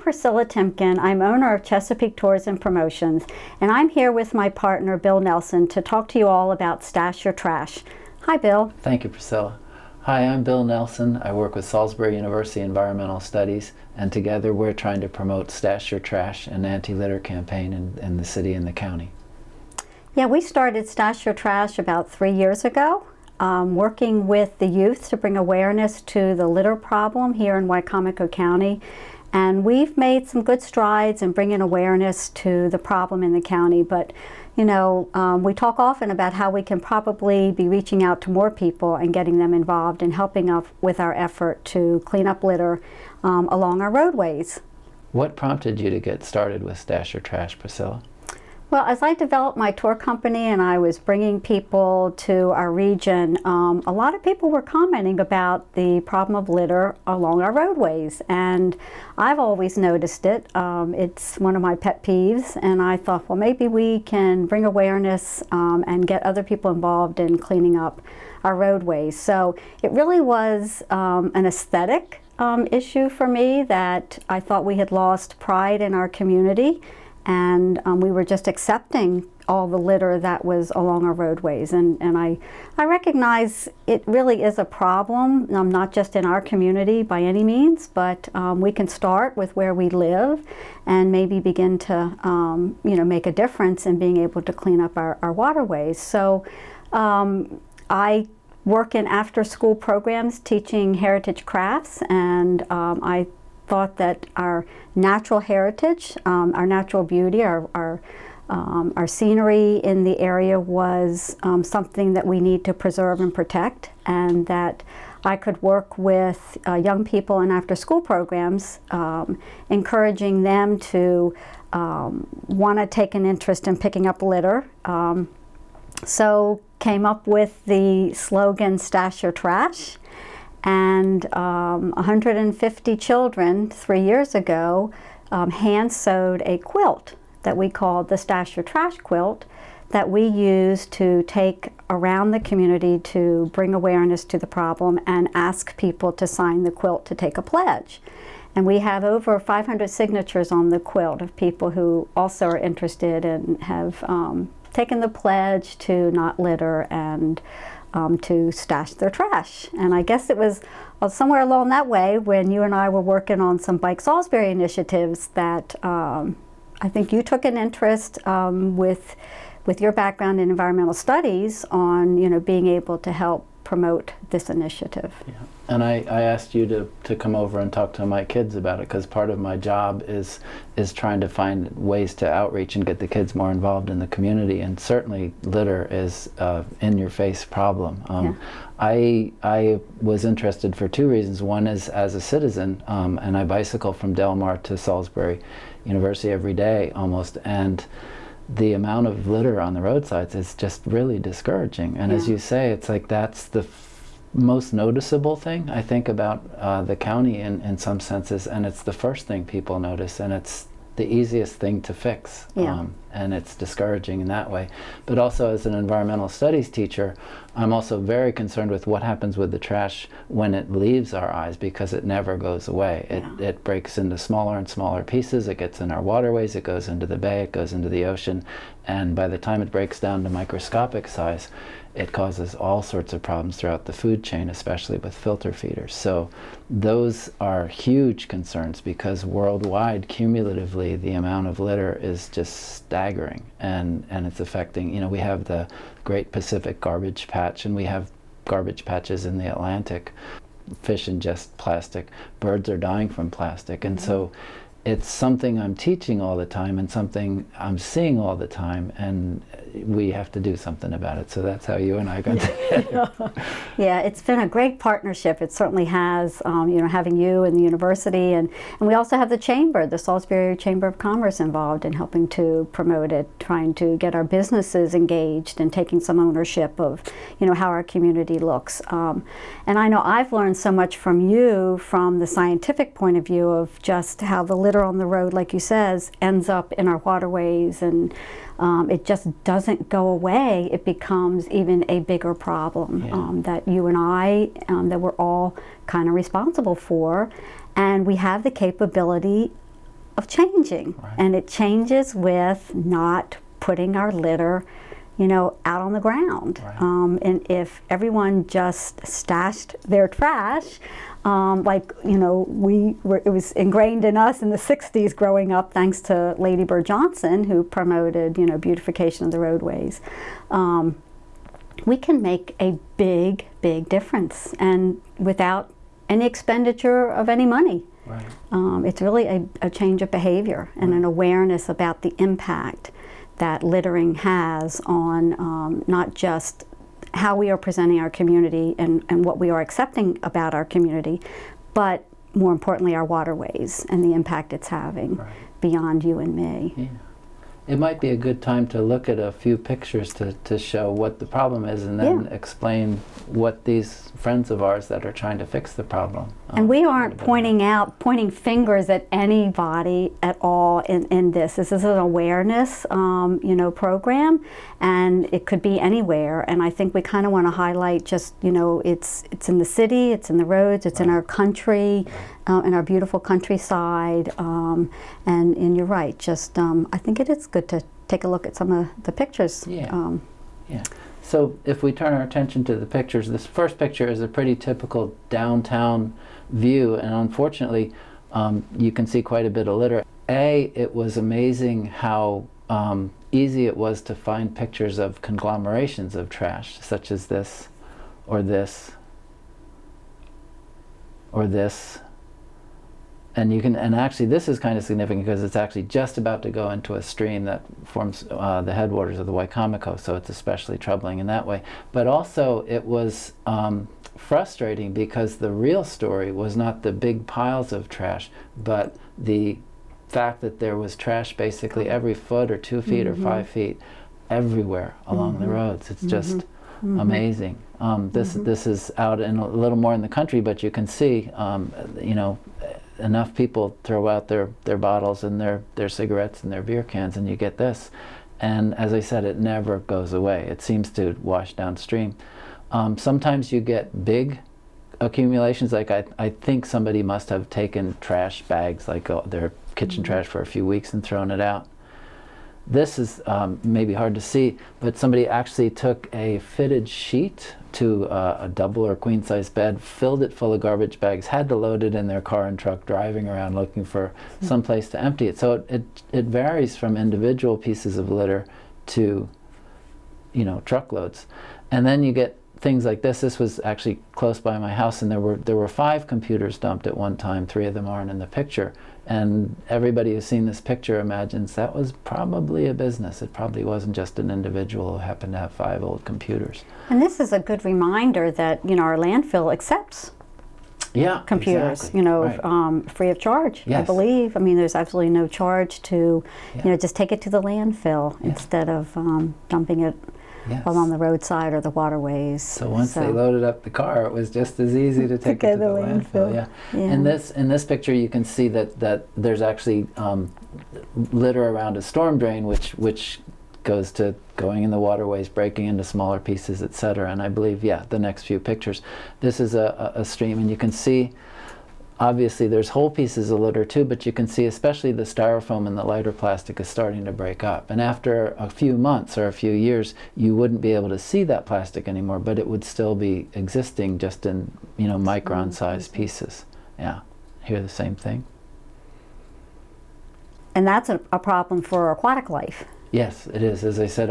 Priscilla Timken. I'm owner of Chesapeake Tours and Promotions, and I'm here with my partner, Bill Nelson, to talk to you all about Stash Your Trash. Hi, Bill. Thank you, Priscilla. Hi, I'm Bill Nelson. I work with Salisbury University Environmental Studies, and together we're trying to promote Stash Your Trash, an anti-litter campaign in the city and the county. Yeah, we started Stash Your Trash about 3 years ago, working with the youth to bring awareness to the litter problem here in Wicomico County. And we've made some good strides in bringing awareness to the problem in the county. But, you know, we talk often about how we can probably be reaching out to more people and getting them involved and helping us with our effort to clean up litter along our roadways. What prompted you to get started with Stash Your Trash, Priscilla? Well, as I developed my tour company and I was bringing people to our region, a lot of people were commenting about the problem of litter along our roadways. And I've always noticed it. It's one of my pet peeves. And I thought, well, maybe we can bring awareness and get other people involved in cleaning up our roadways. So it really was an aesthetic issue for me, that I thought we had lost pride in our community. And we were just accepting all the litter that was along our roadways. And I recognize it really is a problem, not just in our community by any means, but we can start with where we live and maybe begin to make a difference in being able to clean up our waterways. So I work in after-school programs teaching heritage crafts, and I thought that our natural heritage, our natural beauty, our scenery in the area was something that we need to preserve and protect, and that I could work with young people in after-school programs, encouraging them to want to take an interest in picking up litter. So came up with the slogan, Stash Your Trash. And 150 children 3 years ago hand sewed a quilt that we called the Stash Your Trash quilt, that we use to take around the community to bring awareness to the problem and ask people to sign the quilt to take a pledge. And we have over 500 signatures on the quilt of people who also are interested and have taken the pledge to not litter and to stash their trash. And I guess it was somewhere along that way when you and I were working on some Bike Salisbury initiatives that I think you took an interest with your background in environmental studies on being able to help promote this initiative. Yeah. And I asked you to come over and talk to my kids about it, because part of my job is trying to find ways to outreach and get the kids more involved in the community, and certainly litter is in-your-face problem. Yeah. I was interested for two reasons. One is as a citizen, and I bicycle from Del Mar to Salisbury University every day almost, and the amount of litter on the roadsides is just really discouraging. And as you say, it's like that's the most noticeable thing I think about the county in some senses, and it's the first thing people notice, and it's the easiest thing to fix. And it's discouraging in that way. But also as an environmental studies teacher, I'm also very concerned with what happens with the trash when it leaves our eyes, because it never goes away. It breaks into smaller and smaller pieces. It gets in our waterways, it goes into the bay, it goes into the ocean, and by the time it breaks down to microscopic size, it causes all sorts of problems throughout the food chain, especially with filter feeders. So those are huge concerns, because worldwide, cumulatively, the amount of litter is just staggering, and it's affecting, we have the Great Pacific Garbage Patch, and we have garbage patches in the Atlantic. Fish ingest plastic, birds are dying from plastic, and so it's something I'm teaching all the time and something I'm seeing all the time, and we have to do something about it. So that's how you and I got together. Yeah, it's been a great partnership. It certainly has, having you and the university, and we also have the Chamber, the Salisbury Chamber of Commerce, involved in helping to promote it, trying to get our businesses engaged and taking some ownership of, how our community looks. And I know I've learned so much from you from the scientific point of view of just how the litter on the road, like you says, ends up in our waterways, and it just doesn't go away. It becomes even a bigger problem that you and I, that we're all kind of responsible for, and we have the capability of changing. Right. And it changes with not putting our litter, you know, out on the ground. Right. And if everyone just stashed their trash, like, you know, it was ingrained in us in the 60s growing up, thanks to Lady Bird Johnson, who promoted, you know, beautification of the roadways. We can make a big, big difference, and without any expenditure of any money. Right. It's really a change of behavior and an awareness about the impact that littering has on not just how we are presenting our community and what we are accepting about our community, but more importantly our waterways and the impact it's having beyond you and me. Yeah. It might be a good time to look at a few pictures to show what the problem is, and then explain what these friends of ours that are trying to fix the problem. And we aren't pointing fingers at anybody at all in this. This is an awareness, you know, program, and it could be anywhere. And I think we kind of want to highlight just, you know, it's in the city, it's in the roads, it's in our country, in our beautiful countryside. And you're right. Just I think it is good to take a look at some of the pictures. Yeah. Yeah. So if we turn our attention to the pictures, this first picture is a pretty typical downtown view, and unfortunately you can see quite a bit of litter. It was amazing how easy it was to find pictures of conglomerations of trash, such as this, or this, or this. And you can, and actually this is kind of significant because it's actually just about to go into a stream that forms the headwaters of the Wicomico, so it's especially troubling in that way. But also it was frustrating because the real story was not the big piles of trash, but the fact that there was trash basically every foot or 2 feet or 5 feet everywhere along the roads. It's just amazing. This is out in a little more in the country, but you can see, you know, enough people throw out their bottles and their cigarettes and their beer cans, and you get this. And as I said, it never goes away. It seems to wash downstream. Sometimes you get big accumulations, like I think somebody must have taken trash bags, like their kitchen trash, for a few weeks and thrown it out. This is maybe hard to see, but somebody actually took a fitted sheet to a double or queen size bed, filled it full of garbage bags, had to load it in their car and truck, driving around looking for some place to empty it. So it varies from individual pieces of litter to, you know, truckloads. And then you get things like this. This was actually close by my house, and there were 5 computers dumped at one time. 3 of them aren't in the picture. And everybody who's seen this picture imagines that was probably a business. It probably wasn't just an individual who happened to have 5 old computers. And this is a good reminder that, you know, our landfill accepts computers, exactly. you know, free of charge, I believe. I mean, there's absolutely no charge to, you know, just take it to the landfill instead of dumping it along the roadside or the waterways. So once they loaded up the car, it was just as easy to take it to the landfill. In this picture, you can see that there's actually litter around a storm drain, which goes to going in the waterways, breaking into smaller pieces, etc. And I believe, the next few pictures, this is a stream, and you can see. Obviously, there's whole pieces of litter too, but you can see especially the styrofoam and the lighter plastic is starting to break up. And after a few months or a few years, you wouldn't be able to see that plastic anymore, but it would still be existing just in, you know, micron-sized pieces. Yeah, here the same thing. And that's a problem for aquatic life. Yes, it is. As I said,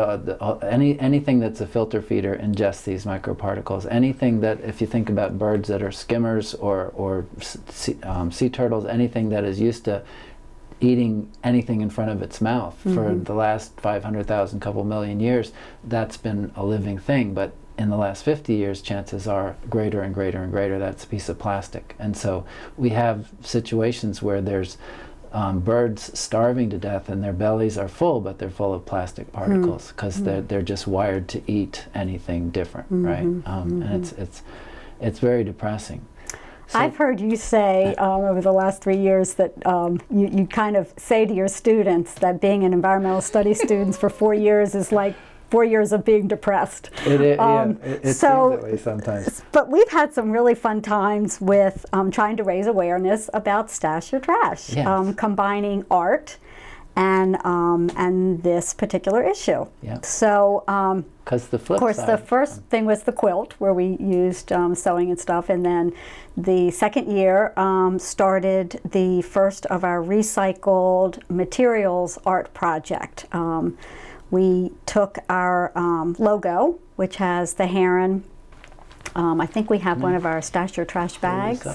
anything that's a filter feeder ingests these microparticles. Anything that, if you think about birds that are skimmers or sea turtles, anything that is used to eating anything in front of its mouth for the last 500,000, couple million years, that's been a living thing. But in the last 50 years, chances are greater and greater and greater that's a piece of plastic. And so we have situations where there's birds starving to death and their bellies are full, but they're full of plastic particles because they're just wired to eat anything different, right? And it's very depressing. So I've heard you say over the last 3 years that you kind of say to your students that being an environmental studies students for 4 years is like 4 years of being depressed. It seems that way sometimes. But we've had some really fun times with trying to raise awareness about Stash Your Trash, Yes. combining art and this particular issue. Yeah. So, Because the flip of course, side, the first thing was the quilt, where we used sewing and stuff, and then the second year started the first of our recycled materials art project. We took our logo, which has the heron. I think we have one of our Stash Your Trash bags,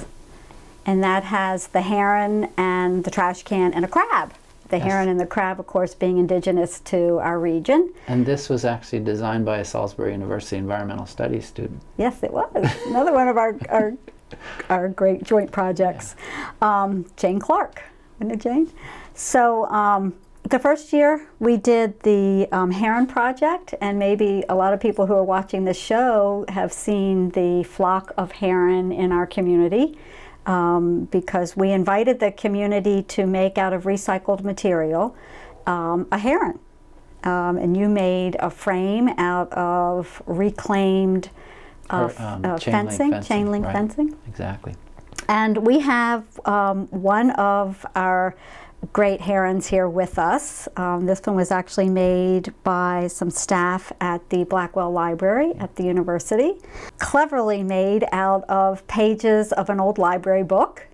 and that has the heron and the trash can and a crab. The heron and the crab, of course, being indigenous to our region. And this was actually designed by a Salisbury University environmental studies student. Yes, it was. Another one of our great joint projects. Jane Clark, wasn't it, Jane? So the first year we did the heron project, and maybe a lot of people who are watching this show have seen the flock of heron in our community. Because we invited the community to make out of recycled material a heron. And you made a frame out of reclaimed chain link fencing. Exactly. And we have one of our great herons here with us. This one was actually made by some staff at the Blackwell Library at the university. Cleverly made out of pages of an old library book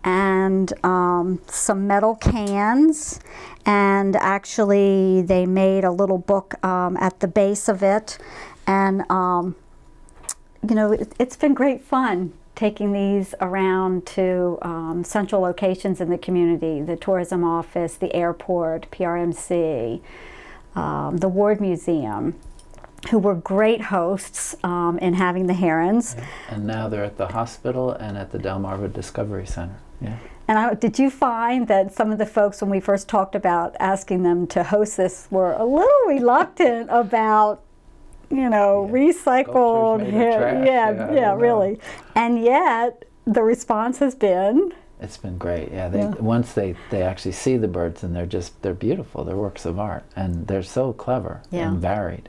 and some metal cans. And actually they made a little book at the base of it. And you know, it's been great fun taking these around to central locations in the community, the tourism office, the airport, PRMC, the Ward Museum, who were great hosts in having the herons. Yeah. And now they're at the hospital and at the Delmarva Discovery Center. Yeah. And did you find that some of the folks, when we first talked about asking them to host this, were a little reluctant about, you know, recycled hair? Yeah, really. And yet the response has been, it's been great. Once they actually see the birds, and they're beautiful. They're works of art, and they're so clever and varied.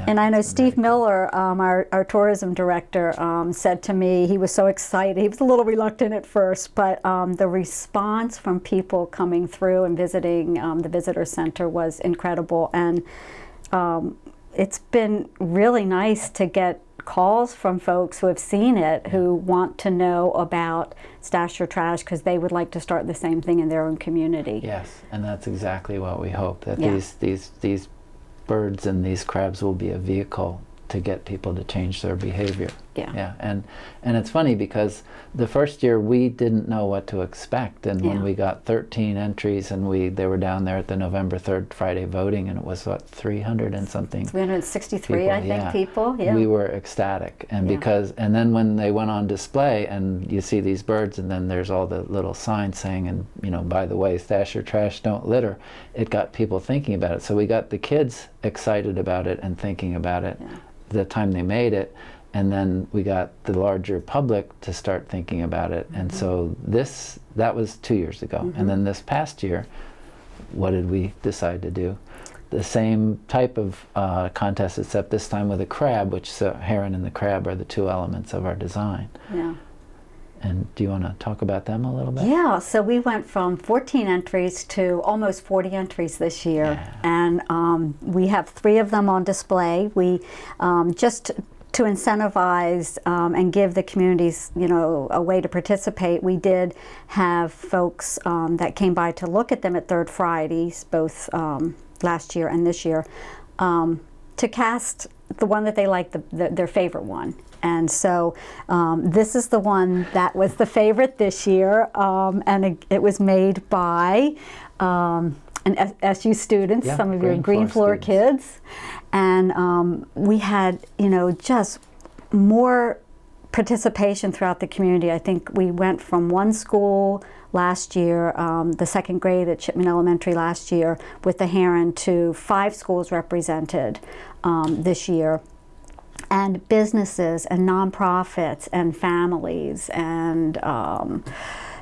And I know Steve Miller, our tourism director, said to me he was so excited. He was a little reluctant at first, but the response from people coming through and visiting the visitor center was incredible. And it's been really nice to get calls from folks who have seen it, who want to know about Stash Your Trash because they would like to start the same thing in their own community. Yes, and that's exactly what we hope, that these birds and these crabs will be a vehicle to get people to change their behavior. And it's funny because the first year we didn't know what to expect, and when we got 13 entries and they were down there at the November 3rd Friday voting, and it was what, 300 and something 363 people, I think people. We were ecstatic, and and then when they went on display and you see these birds, and then there's all the little signs saying, and you know, by the way, Stash Your Trash, don't litter, it got people thinking about it. So we got the kids excited about it and thinking about it the time they made it, and then we got the larger public to start thinking about it. And so that was 2 years ago. And then this past year, what did we decide to do? The same type of contest, except this time with a crab, which the heron and the crab are the two elements of our design. And do you want to talk about them a little bit? Yeah, so we went from 14 entries to almost 40 entries this year. And we have 3 of them on display. We just to incentivize and give the communities, you know, a way to participate, we did have folks that came by to look at them at Third Fridays, both last year and this year, to cast the one that they liked, their favorite one. And so this is the one that was the favorite this year, and it was made by an SU students, some of your Green Floor kids. And we had, you know, just more participation throughout the community. I think we went from one school last year, the second grade at Chipman Elementary last year, with the heron, to 5 schools represented this year. And businesses and nonprofits and families and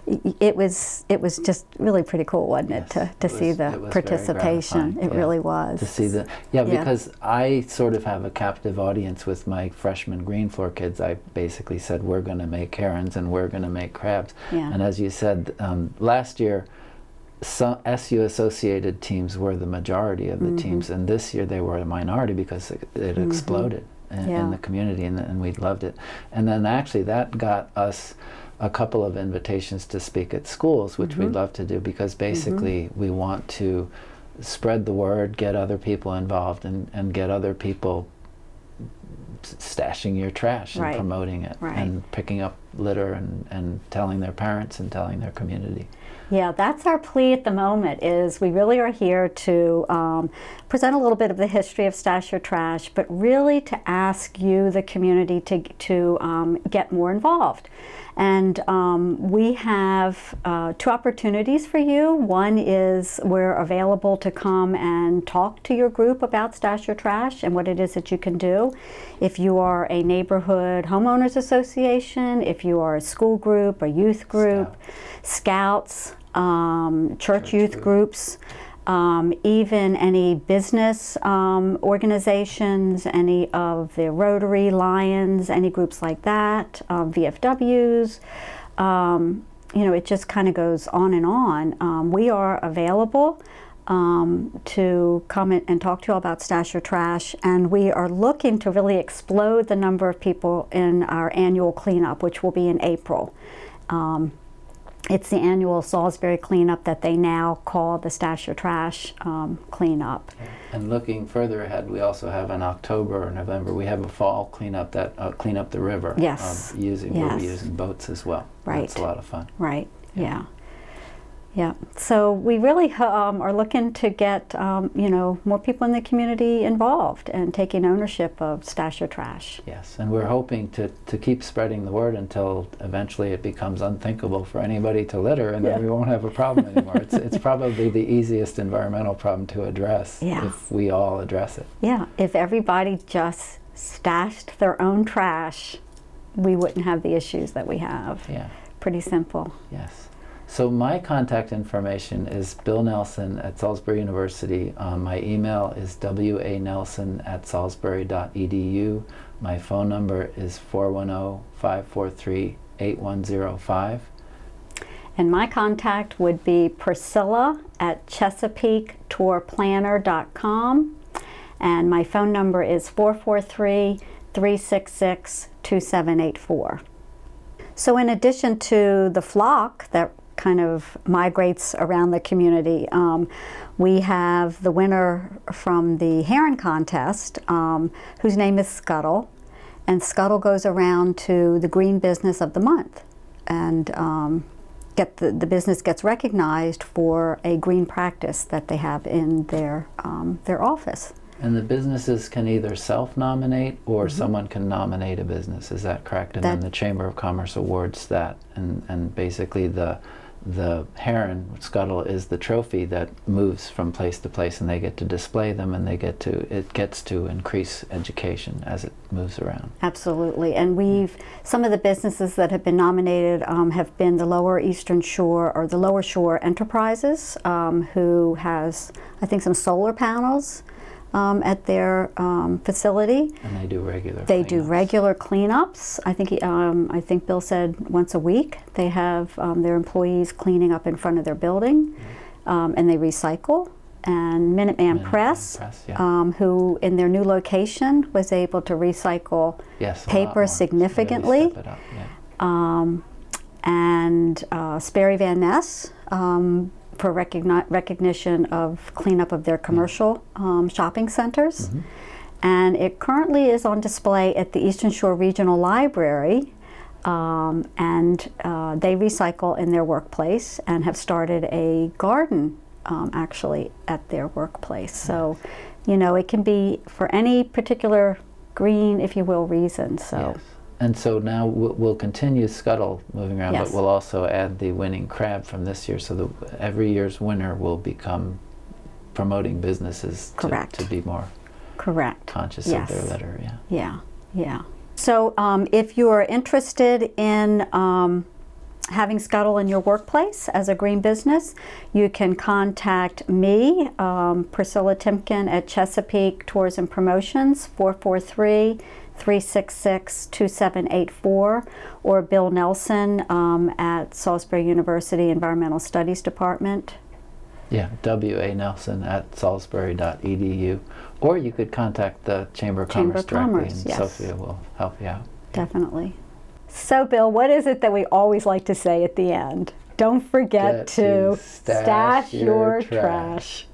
it was just really pretty cool, wasn't it, to see the participation. It really was. To see the, because I sort of have a captive audience with my freshman green floor kids. I basically said, we're going to make herons and we're going to make crabs. And as you said, last year, SU associated teams were the majority of the teams, and this year they were a minority because it exploded in the community, and we loved it. And then actually that got us a couple of invitations to speak at schools, which we love to do, because basically we want to spread the word, get other people involved, and get other people stashing your trash and promoting it and picking up litter and telling their parents and telling their community. Yeah, that's our plea at the moment, is we really are here to present a little bit of the history of Stash Your Trash, but really to ask you, the community, to get more involved. And we have 2 opportunities for you. One is we're available to come and talk to your group about Stash Your Trash and what it is that you can do. If you are a neighborhood homeowners association, if you are a school group, a youth group, Scouts, church youth groups, even any business organizations, any of the Rotary, Lions, any groups like that, VFWs, you know, it just kind of goes on and on. We are available to come in and talk to you all about Stash Your Trash, and we are looking to really explode the number of people in our annual cleanup, which will be in April. It's the annual Salisbury cleanup that they now call the Stash Your Trash cleanup. And looking further ahead, we also have in October or November, we have a fall cleanup that clean up the river. Yes. We'll be using boats as well. Right. That's a lot of fun. Right. Yeah. Yeah, so we really are looking to get you know, more people in the community involved and taking ownership of Stash Your Trash. Yes, and we're hoping to keep spreading the word until eventually it becomes unthinkable for anybody to litter, and then we won't have a problem anymore. It's probably the easiest environmental problem to address if we all address it. Yeah, if everybody just stashed their own trash, we wouldn't have the issues that we have. Yeah. Pretty simple. Yes. So my contact information is Bill Nelson at Salisbury University. My email is wanelson@salisbury.edu. My phone number is 410-543-8105. And my contact would be Priscilla@ChesapeakeTourPlanner.com. And my phone number is 443-366-2784. So in addition to the flock that kind of migrates around the community, we have the winner from the heron contest, whose name is Scuttle, and Scuttle goes around to the green business of the month, and the business gets recognized for a green practice that they have in their office. And the businesses can either self-nominate or someone can nominate a business. Is that correct? And then the Chamber of Commerce awards that, and basically the heron, Scuttle, is the trophy that moves from place to place, and they get to display them, and it gets to increase education as it moves around. Absolutely, and some of the businesses that have been nominated have been the Lower Eastern Shore, or the Lower Shore Enterprises, who has, I think, some solar panels at their facility. And they do regular cleanups. They do regular cleanups. I think Bill said once a week they have their employees cleaning up in front of their building, and they recycle. And Minuteman Press, who in their new location was able to recycle paper significantly. So and Sperry Van Ness, for recognition of cleanup of their commercial shopping centers. And it currently is on display at the Eastern Shore Regional Library, and they recycle in their workplace and have started a garden actually at their workplace. So, you know, it can be for any particular green, if you will, reason. So. Yes. And so now we'll continue Scuttle moving around, but we'll also add the winning crab from this year, so that every year's winner will become promoting businesses to be more conscious of their litter. Yeah. So if you are interested in having scuttle in your workplace as a green business, you can contact me, Priscilla Timken at Chesapeake Tourism Promotions, 443-366-2784, or Bill Nelson at Salisbury University Environmental Studies Department. Yeah, W.A. Nelson at salisbury.edu. Or you could contact the Chamber of Commerce directly, and yes. Sophia will help you out. Definitely. So, Bill, what is it that we always like to say at the end? Don't forget to stash your trash.